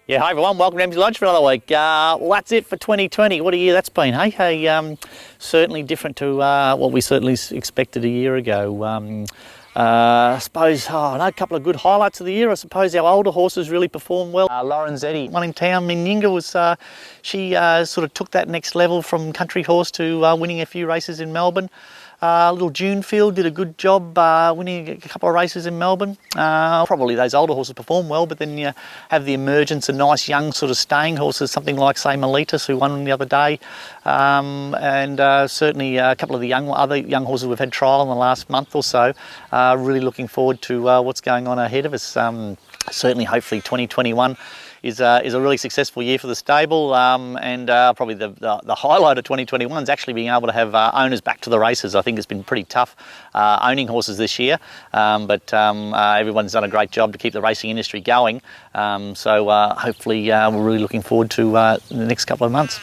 Yeah, hi everyone, welcome to Emsley Lodge for another week. Well, that's it for 2020. What a year that's been, hey? Hey, certainly different to what we certainly expected a year ago. I suppose, I know a couple of good highlights of the year. I suppose our older horses really performed well. Lauren Zeddy, one in town, Mininga, was she sort of took that next level from country horse to winning a few races in Melbourne. Little Junefield did a good job winning a couple of races in Melbourne. Probably those older horses perform well, but then you have the emergence of nice young sort of staying horses, something like say Miletus, who won the other day, and certainly a couple of the other young horses we've had trial in the last month or so. Really looking forward to what's going on ahead of us. Certainly, hopefully 2021 is a really successful year for the stable, and probably the highlight of 2021 is actually being able to have owners back to the races. I think it's been pretty tough owning horses this year, but everyone's done a great job to keep the racing industry going. So hopefully we're really looking forward to the next couple of months.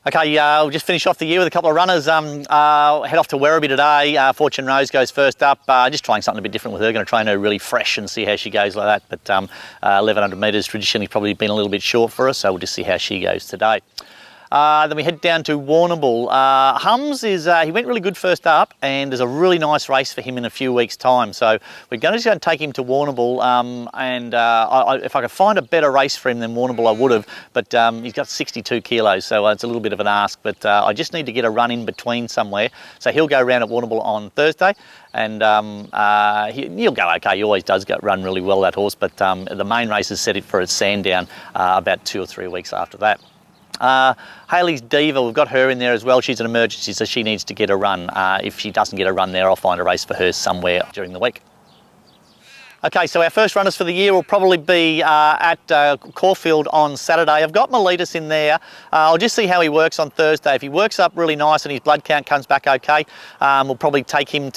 Okay, we'll just finish off the year with a couple of runners. Head off to Werribee today. Fortune Rose goes first up. Just trying something a bit different with her. Going to train her really fresh and see how she goes like that. But 1100 metres traditionally probably been a little bit short for us, so we'll just see how she goes today. Then we head down to Warrnambool. Humzz he went really good first up, and there's a really nice race for him in a few weeks' time. So we're just going to take him to Warrnambool, and if I could find a better race for him than Warrnambool, I would have. But he's got 62 kilos, so it's a little bit of an ask. But I just need to get a run in between somewhere. So he'll go around at Warrnambool on Thursday, and he'll go okay. He always does run really well, that horse. But the main race is set it for its Sandown about 2 or 3 weeks after that. Hayley's Diva, we've got her in there as well. She's an emergency, so she needs to get a run. If she doesn't get a run there, I'll find a race for her somewhere during the week. Okay, so our first runners for the year will probably be at Caulfield on Saturday. I've got Miletus in there. I'll just see how he works on Thursday. If he works up really nice and his blood count comes back okay, we'll probably take him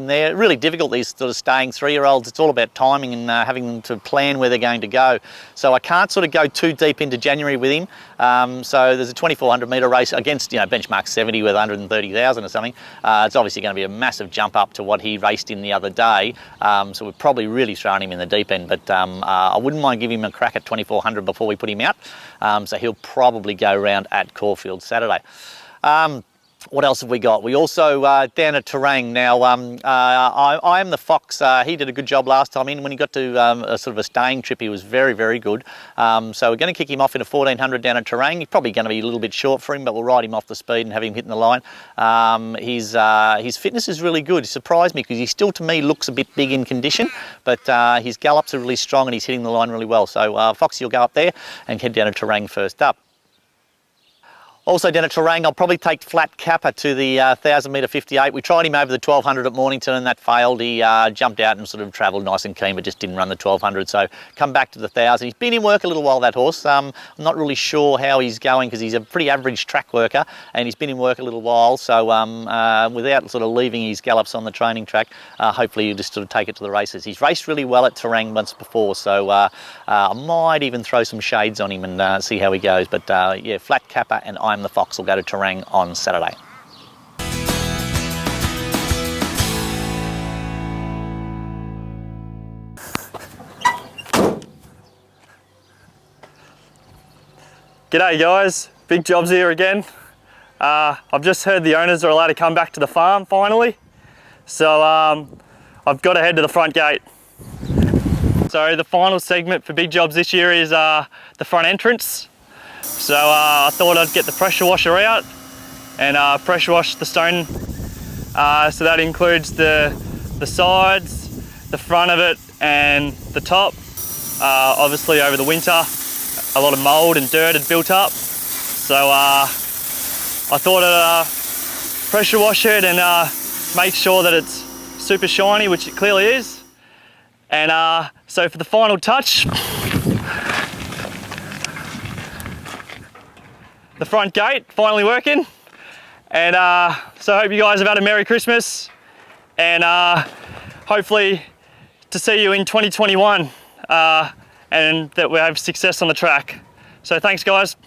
there. Really difficult, these sort of staying 3-year-olds. It's all about timing and having them to plan where they're going to go. So I can't sort of go too deep into January with him. So there's a 2400 metre race against benchmark 70 with 130,000 or something. It's obviously going to be a massive jump up to what he raced in the other day. So we're probably really throwing him in the deep end, but I wouldn't mind giving him a crack at 2400 before we put him out. So he'll probably go around at Caulfield Saturday. What else have we got? We also, down at Terang now, I am the Fox. He did a good job last time in. When he got to a sort of a staying trip, he was very, very good. So we're going to kick him off in a 1400 down at Terang. He's probably going to be a little bit short for him, but we'll ride him off the speed and have him hitting the line. His fitness is really good. He surprised me because he still, to me, looks a bit big in condition, but his gallops are really strong and he's hitting the line really well. So Foxy will go up there and head down to Terang first up. Also down at Terang, I'll probably take Flat Kappa to the 1000 metre 58. We tried him over the 1200 at Mornington and that failed. He jumped out and sort of travelled nice and keen, but just didn't run the 1200. So come back to the 1000. He's been in work a little while, that horse. I'm not really sure how he's going because he's a pretty average track worker and he's been in work a little while. So without sort of leaving his gallops on the training track, hopefully he'll just sort of take it to the races. He's raced really well at Terang once before, so I might even throw some shades on him and see how he goes. But yeah, Flat Kappa and I'm the Fox will go to Terang on Saturday. G'day guys, Big Jobs here again. I've just heard the owners are allowed to come back to the farm finally. So I've got to head to the front gate. So the final segment for Big Jobs this year is the front entrance. So I thought I'd get the pressure washer out and pressure wash the stone. So that includes the sides, the front of it and the top. Obviously over the winter, a lot of mould and dirt had built up. So I thought I'd pressure wash it and make sure that it's super shiny, which it clearly is. And so for the final touch, the front gate finally working. And so I hope you guys have had a Merry Christmas and hopefully to see you in 2021 and that we have success on the track. So thanks guys.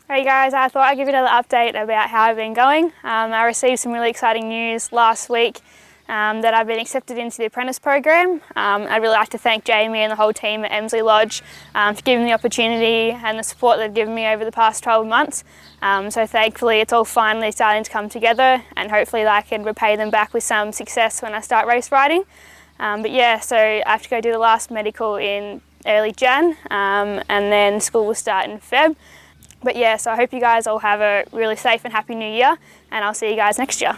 Hey guys, I thought I'd give you another update about how I've been going. I received some really exciting news last week that I've been accepted into the Apprentice program. I'd really like to thank Jamie and the whole team at Emsley Lodge for giving me the opportunity and the support they've given me over the past 12 months. So thankfully it's all finally starting to come together, and hopefully I can repay them back with some success when I start race riding. But yeah, so I have to go do the last medical in early Jan, and then school will start in Feb. But yeah, so I hope you guys all have a really safe and happy new year, and I'll see you guys next year.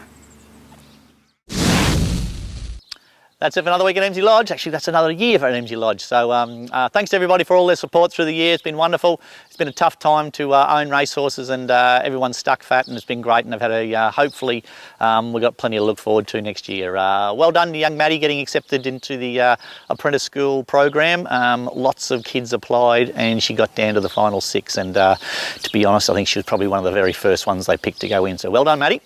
That's it for another week at Emsley Lodge. Actually, that's another year for Emsley Lodge. So thanks to everybody for all their support through the year. It's been wonderful. It's been a tough time to own racehorses, and everyone's stuck fat, and it's been great. And I've had a, hopefully, we've got plenty to look forward to next year. Well done to young Maddi getting accepted into the Apprentice School program. Lots of kids applied, and she got down to the final 6. And to be honest, I think she was probably one of the very first ones they picked to go in. So well done, Maddi.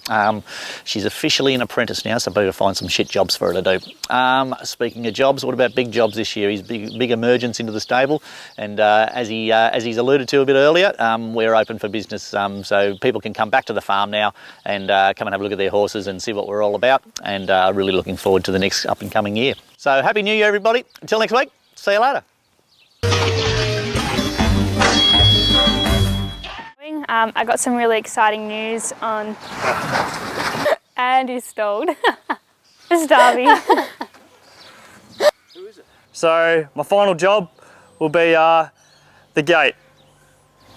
She's officially an apprentice now, so better find some shit jobs for her to do. Speaking of jobs, what about big jobs this year? He's big emergence into the stable, and as he's alluded to a bit earlier, we're open for business, so people can come back to the farm now and come and have a look at their horses and see what we're all about, and really looking forward to the next up and coming year. So happy New Year, everybody. Until next week, see you later. I got some really exciting news on and he's stalled. It's Darby. So my final job will be the gate.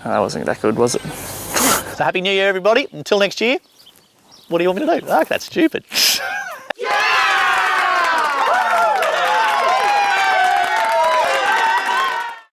Oh, that wasn't that good, was it? So happy New Year, everybody. Until next year, what do you want me to do? Oh, that's stupid.